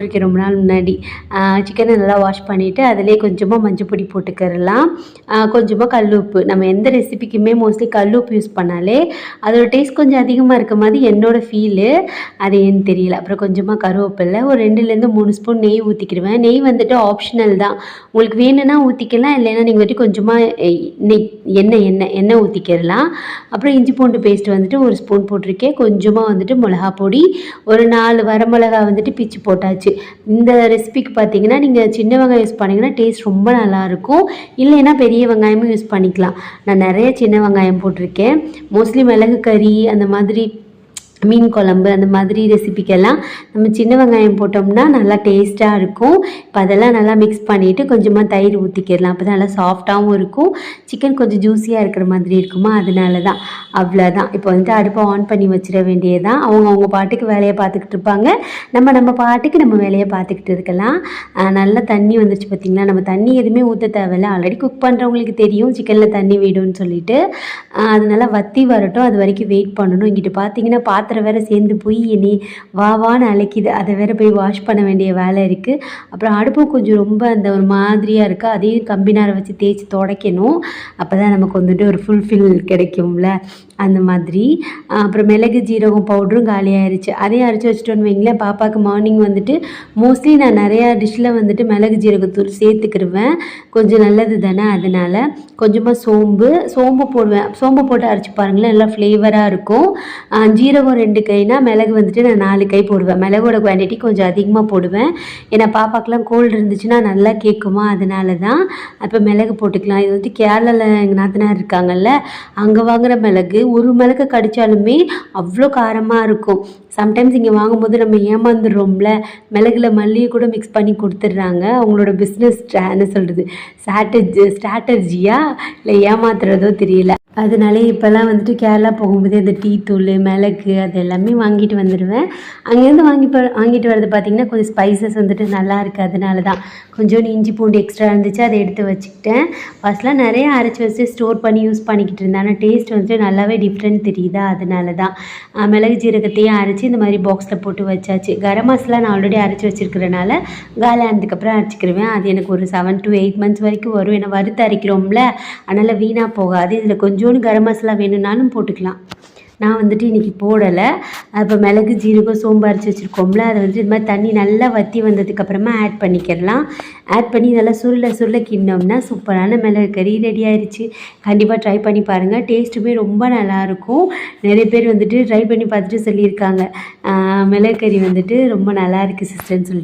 ரொம்ப நாள் முன்னாடி சிக்கனை நல்லா வாஷ் பண்ணிவிட்டு அதிலே கொஞ்சமாக மஞ்சள் பொடி போட்டுக்கிறலாம். கொஞ்சமாக கல் உப்பு. நம்ம எந்த ரெசிபிக்குமே மோஸ்ட்லி கல் உப்பு யூஸ் பண்ணாலே அதோட டேஸ்ட் கொஞ்சம் அதிகமாக இருக்க மாதிரி என்னோடய ஃபீலு. அது ஏன்னு தெரியல. அப்புறம் கொஞ்சமாக கருவேப்பிலை, ஒரு 2லேருந்து 3 ஸ்பூன் நெய் ஊற்றிக்கிடுவேன். நெய் வந்துட்டு ஆப்ஷனல் தான். உங்களுக்கு வேணும்னா ஊற்றிக்கலாம், இல்லைன்னா நீங்கள் வந்துட்டு கொஞ்சமாக எண்ணெய் ஊற்றிக்கிறலாம். அப்புறம் இஞ்சி பூண்டு பேஸ்ட் வந்துட்டு 1 ஸ்பூன் போட்டிருக்கேன். கொஞ்சமாக வந்துட்டு மிளகா பொடி, ஒரு 4 வரமிளகா வந்துட்டு பிச்சு போட்டாச்சு. இந்த ரெசிபிக்கு பார்த்தீங்கன்னா நீங்கள் சின்ன வெங்காயம் யூஸ் பண்ணிங்கன்னா டேஸ்ட் ரொம்ப நல்லாயிருக்கும். இல்லைன்னா பெரிய வெங்காயமும் யூஸ் பண்ணிக்கலாம். நான் நிறைய சின்ன வெங்காயம் போட்டிருக்கேன். மோஸ்ட்லி மிளகு கறி அந்த மாதிரி மீன் குழம்பு அந்த மாதிரி ரெசிபிக்கெல்லாம் நம்ம சின்ன வெங்காயம் போட்டோம்னா நல்லா டேஸ்ட்டாக இருக்கும். இப்போ அதெல்லாம் நல்லா மிக்ஸ் பண்ணிவிட்டு கொஞ்சமாக தயிர் ஊற்றிக்கிடலாம். அப்போ தான் நல்லா சாஃப்டாகவும் இருக்கும். சிக்கன் கொஞ்சம் ஜூஸியாக இருக்கிற மாதிரி இருக்குமா, அதனால தான். அவ்வளோதான். இப்போ வந்துட்டு அடுப்பை ஆன் பண்ணி வச்சிட வேண்டியதுதான். அவங்க பாட்டுக்கு வேலையை பார்த்துக்கிட்டு இருப்பாங்க. நம்ம பாட்டுக்கு நம்ம வேலையை பார்த்துக்கிட்டு இருக்கலாம். நல்லா தண்ணி வந்துச்சு பார்த்திங்களா. நம்ம தண்ணி எதுவுமே ஊற்ற தேவையில்லை. ஆல்ரெடி குக் பண்ணுறவங்களுக்கு தெரியும் சிக்கனில் தண்ணி விடும்னு சொல்லிட்டு. அது நல்லா வற்றி வரட்டும், அது வரைக்கும் வெயிட் பண்ணணும். இங்கிட்டு பார்த்தீங்கன்னா பாத்திரம் வேறு சேர்ந்து போய் என்னை வான்னு அழைக்கிது. அதை வேறு போய் வாஷ் பண்ண வேண்டிய வேலை இருக்குது. அப்புறம் அடுப்பும் கொஞ்சம் ரொம்ப அந்த ஒரு மாதிரியாக இருக்குது. அதையும் கம்பினாரை வச்சு தேய்ச்சி துடைக்கணும். அப்போ தான் நமக்கு வந்துட்டு ஒரு ஃபுல்ஃபில் கிடைக்கும்ல, அந்த மாதிரி. அப்புறம் மிளகு ஜீரகம் பவுடரும் காலியாகிருச்சு. அதையும் அரைச்சி வச்சுட்டோன்னு வைங்களேன். பாப்பாவுக்கு மார்னிங் வந்துட்டு மோஸ்ட்லி நான் நிறையா டிஷ்ஷில் வந்துட்டு மிளகு ஜீரகத்தூள் சேர்த்துக்கிடுவேன். கொஞ்சம் நல்லது தானே, அதனால் கொஞ்சமாக சோம்பு போடுவேன். சோம்பு போட்டு அரைச்சி பாருங்களேன், நல்லா ஃப்ளேவராக இருக்கும். ஜீரகம் 2 கைனா, மிளகு வந்துட்டு நான் 4 கை போடுவேன். மிளகோட குவான்டிட்டி கொஞ்சம் அதிகமாக போடுவேன். ஏன்னா பாப்பாக்கெலாம் கோல்டு இருந்துச்சுன்னா நல்லா கேட்குமா, அதனால தான். அப்போ மிளகு போட்டுக்கலாம். இது வந்து கேரளாவில் எங்கள் நாத்தனார் இருக்காங்கல்ல, அங்கே வாங்குகிற மிளகு ஒரு மிளகு கடித்தாலுமே அவ்வளோ காரமாக இருக்கும். சம்டைம்ஸ் இங்கே வாங்கும்போது நம்ம ஏமாந்துடுறோம்ல, மிளகுல மல்லிகை கூட மிக்ஸ் பண்ணி கொடுத்துட்றாங்க. அவங்களோட பிஸ்னஸ் என்ன சொல்கிறது, ஸ்ட்ராட்டஜியா இல்லை ஏமாத்துறதோ தெரியல. அதனாலே இப்போல்லாம் வந்துட்டு கேரளா போகும்போது அந்த டீ தூள், மிளகு அது எல்லாமே வாங்கிட்டு வந்துடுவேன். அங்கேருந்து வாங்கிட்டு வரது பார்த்திங்கன்னா கொஞ்சம் ஸ்பைசஸ் வந்துட்டு நல்லா இருக்குது. அதனால தான் கொஞ்சோண்டு இஞ்சி பூண்டு எக்ஸ்ட்ரா இருந்துச்சு, அதை எடுத்து வச்சுக்கிட்டேன். ஃபஸ்ட்லாம் நிறைய அரைச்சி வச்சு ஸ்டோர் பண்ணி யூஸ் பண்ணிக்கிட்டு இருந்தேன். ஆனால் டேஸ்ட் வந்துட்டு நல்லாவே டிஃப்ரெண்ட் தெரியுதா, அதனால தான். மிளகு ஜீரகத்தையும் அரைச்சி இந்த மாதிரி பாக்ஸில் போட்டு வச்சாச்சு. கரம் மசாலா நான் ஆல்ரெடி அரைச்சி வச்சுருக்கிறனால காலி ஆனதுக்கப்புறம் அரைச்சிக்கிடுவேன். அது எனக்கு ஒரு 7 to 8 months வரைக்கும் வரும். ஏன்னா வறுத்து அரைக்கிறோம்ல, அதனால் வீணாக போகாது. இதில் கொஞ்சோண்டு கரம் மசாலா வேணும்னாலும் போட்டுக்கலாம். நான் வந்துட்டு இன்றைக்கி போடலை. அப்போ மிளகு ஜீரகம் சோம்பு அரைச்சி வச்சுருக்கோம்ல, அதை வந்துட்டு இது மாதிரி தண்ணி நல்லா வற்றி வந்ததுக்கப்புறமா ஆட் பண்ணிக்கிடலாம். ஆட் பண்ணி நல்லா சுருள கிண்ணோம்னா சூப்பரான மிளகு கறி ரெடி ஆயிடுச்சு. கண்டிப்பாக ட்ரை பண்ணி பாருங்கள். டேஸ்ட்டுமே ரொம்ப நல்லாயிருக்கும். நிறைய பேர் வந்துட்டு ட்ரை பண்ணி பார்த்துட்டு சொல்லியிருக்காங்க, மிளகு கறி வந்துட்டு ரொம்ப நல்லா இருக்குது சிஸ்டர்னு சொல்லிட்டு.